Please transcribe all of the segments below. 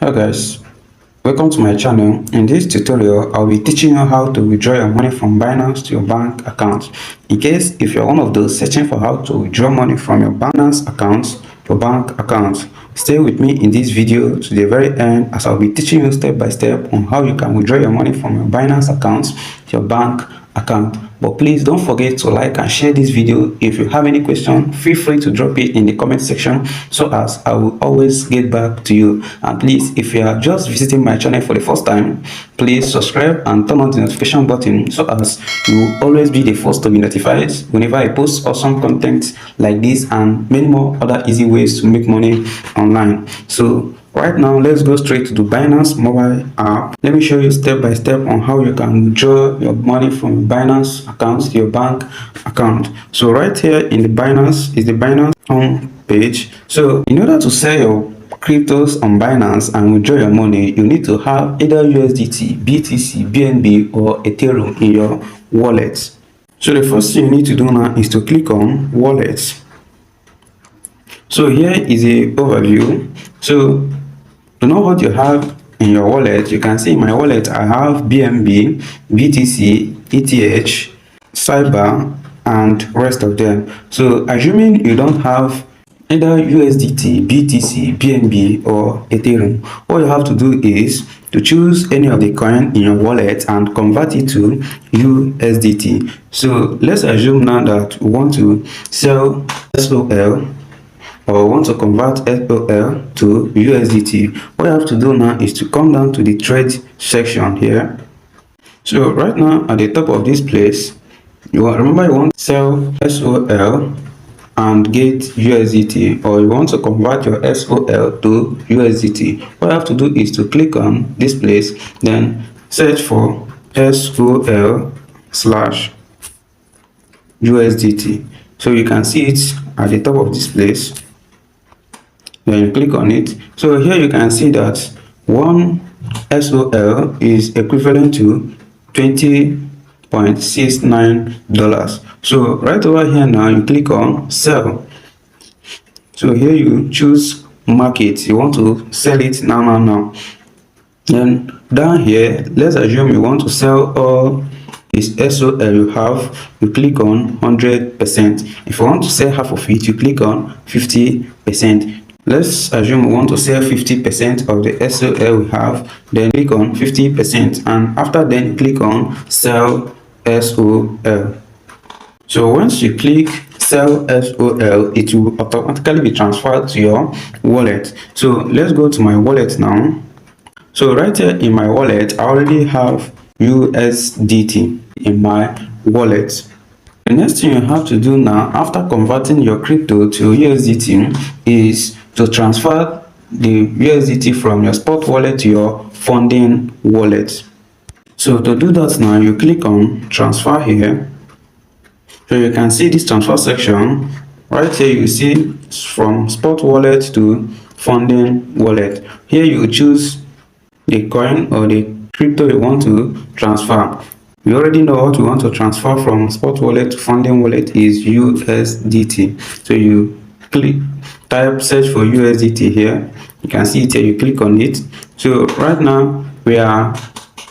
Hello guys, welcome to my channel. In this tutorial, I'll be teaching you how to withdraw your money from Binance to your bank account. In case if you're one of those searching for how to withdraw money from your Binance account to your bank account, stay with me in this video to the very end as I'll be teaching you step by step on how you can withdraw your money from your Binance account to your bank account. But please don't forget to like and share this video. If you have any question, feel free to drop it in the comment section so as I will always get back to you. And please, if you are just visiting my channel for the first time, please subscribe and turn on the notification button so as you will always be the first to be notified whenever I post awesome content like this and many more other easy ways to make money online. So right now, let's go straight to the Binance mobile app. Let me show you step by step on how you can withdraw your money from Binance account to your bank account. So right here in the Binance is the Binance home page. So in order to sell your cryptos on Binance and withdraw your money, you need to have either USDT, BTC, BNB or Ethereum in your wallet. So the first thing you need to do now is to click on wallets. So here is a overview. So to know what you have in your wallet, you can see in my wallet I have BNB, BTC, ETH, Cyber and rest of them. So assuming you don't have either USDT, BTC, BNB or Ethereum, all you have to do is to choose any of the coin in your wallet and convert it to USDT. So let's assume now that we want to sell SOL or want to convert SOL to USDT. What you have to do now is to come down to the trade section here. So right now at the top of this place, you want to sell SOL and get USDT, or you want to convert your SOL to USDT. What you have to do is to click on this place, then search for SOL/USDT. So you can see it at the top of this place. Then you click on it. So here you can see that one SOL is equivalent to $20.69. So right over here now you click on sell. So here you choose market. You want to sell it now. Then down here, let's assume you want to sell all this SOL you have. You click on 100%. If you want to sell half of it, you click on 50%. Let's assume we want to sell 50% of the SOL we have, then click on 50%, and after then you click on sell SOL. So once you click sell SOL, it will automatically be transferred to your wallet. So let's go to my wallet now. So right here in my wallet, I already have USDT in my wallet. The next thing you have to do now after converting your crypto to USDT is to transfer the USDT from your spot wallet to your funding wallet. So to do that now, you click on transfer here. So you can see this transfer section. Right here you see from spot wallet to funding wallet. Here you choose the coin or the crypto you want to transfer. We already know what we want to transfer from spot wallet to funding wallet is USDT. So you search for USDT here. You can see it here. You click on it. So right now we are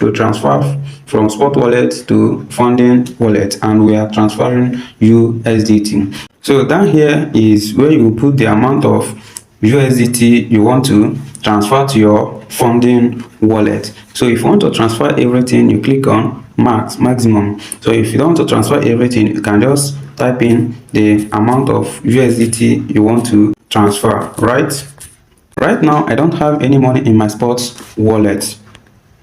to transfer from spot wallet to funding wallet, and we are transferring USDT. So down here is where you put the amount of USDT you want to transfer to your funding wallet. So if you want to transfer everything, you click on maximum. So if you don't want to transfer everything, you can just type in the amount of USDT you want to transfer. Right now I don't have any money in my spot wallet,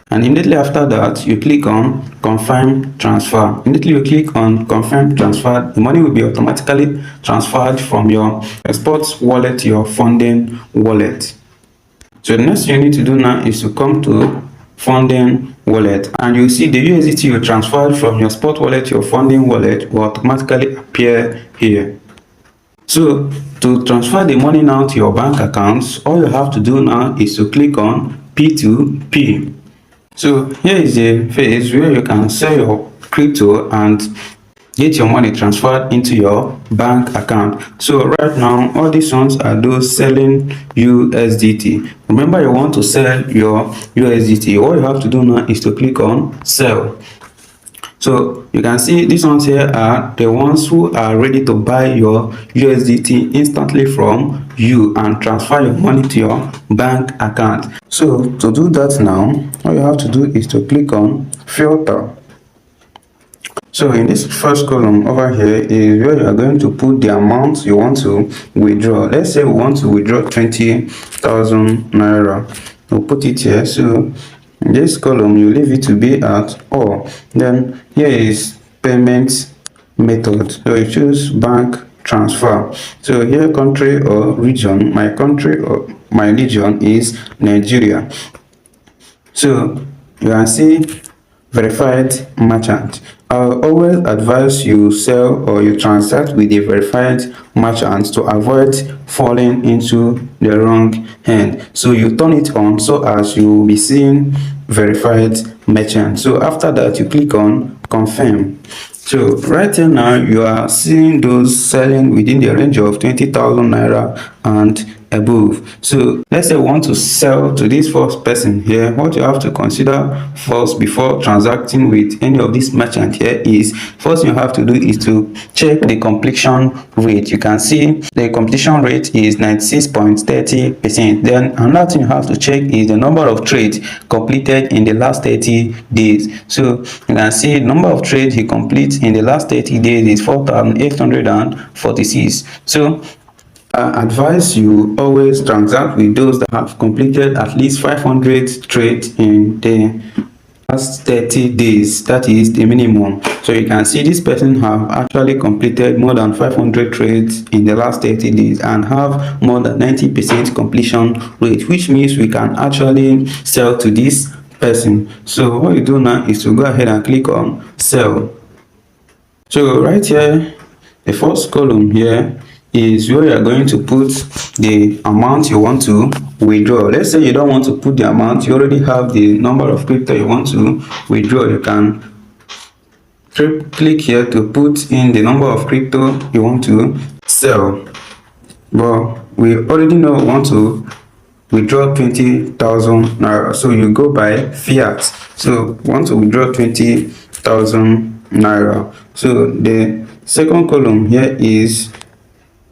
and immediately after that you click on confirm transfer. Immediately you click on confirm transfer, the money will be automatically transferred from your spot wallet to your funding wallet. So the next thing you need to do now is to come to funding wallet, and you see the USDT you transferred from your spot wallet to your funding wallet will automatically appear here. So to transfer the money now to your bank accounts, all you have to do now is to click on P2P. So here is a phase where you can sell your crypto and get your money transferred into your bank account. So right now, all these ones are those selling USDT. Remember, you want to sell your USDT. All you have to do now is to click on sell. So you can see these ones here are the ones who are ready to buy your USDT instantly from you and transfer your money to your bank account. So to do that now, all you have to do is to click on filter. So in this first column over here is where you are going to put the amount you want to withdraw. Let's say we want to withdraw 20,000 naira. We'll put it here. So in this column, you leave it to be at all. Then here is payment method. So you choose bank transfer. So here, country or region. My country or my region is Nigeria. So you can see verified merchant. I'll always advise you sell or you transact with a verified merchant to avoid falling into the wrong hand. So you turn it on so as you will be seeing verified merchant. So after that, you click on confirm. So right here now, you are seeing those selling within the range of 20,000 naira and above. So let's say we want to sell to this first person here. What you have to consider first before transacting with any of these merchant here is, first you have to do is to check the completion rate. You can see the completion rate is 96.30%. Then another thing you have to check is the number of trades completed in the last 30 days. So you can see the number of trades he completes in the last 30 days is 4,846. So I advise you always transact with those that have completed at least 500 trades in the last 30 days. That is the minimum. So you can see this person have actually completed more than 500 trades in the last 30 days and have more than 90% completion rate, which means we can actually sell to this person. So what you do now is to go ahead and click on sell. So right here, the first column here is where you are going to put the amount you want to withdraw. Let's say you don't want to put the amount, you already have the number of crypto you want to withdraw. You can click here to put in the number of crypto you want to sell. But we already know we want to withdraw 20,000 naira, so you go by fiat. So want to withdraw 20,000 naira. So the second column here is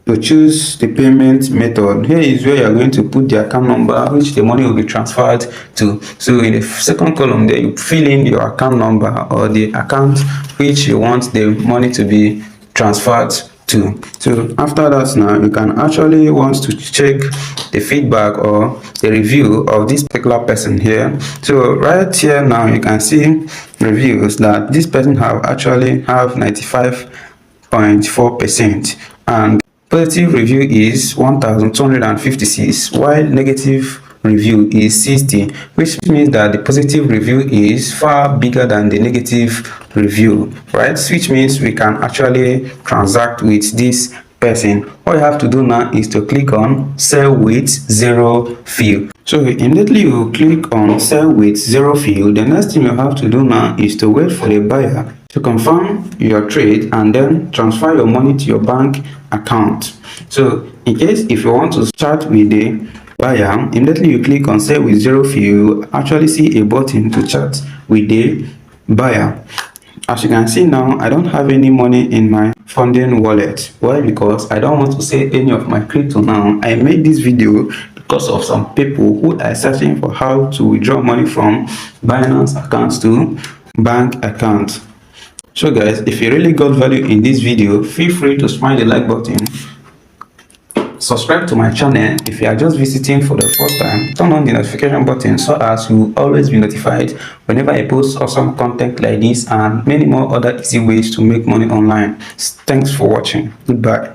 to choose the payment method. Here is where you are going to put the account number which the money will be transferred to. So in the second column there, you fill in your account number or the account which you want the money to be transferred to. So after that, now you can actually want to check the feedback or the review of this particular person here. So right here now you can see reviews that this person have 95.4%, and positive review is 1,256, while negative review is 60, which means that the positive review is far bigger than the negative review, right? Which means we can actually transact with this person. All you have to do now is to click on sell with zero fee. So immediately you click on sell with zero fee, the next thing you have to do now is to wait for the buyer to confirm your trade and then transfer your money to your bank account. So in case if you want to start with the buyer, immediately you click on sell with zero fee, you actually see a button to chat with the buyer. As you can see now, I don't have any money in my funding wallet. Why? Because I don't want to sell any of my crypto now. I made this video because of some people who are searching for how to withdraw money from Binance accounts to bank accounts. So guys, if you really got value in this video, feel free to smash the like button. Subscribe to my channel if you are just visiting for the first time. Turn on the notification button so as you will always be notified whenever I post awesome content like this and many more other easy ways to make money online. Thanks for watching. Goodbye.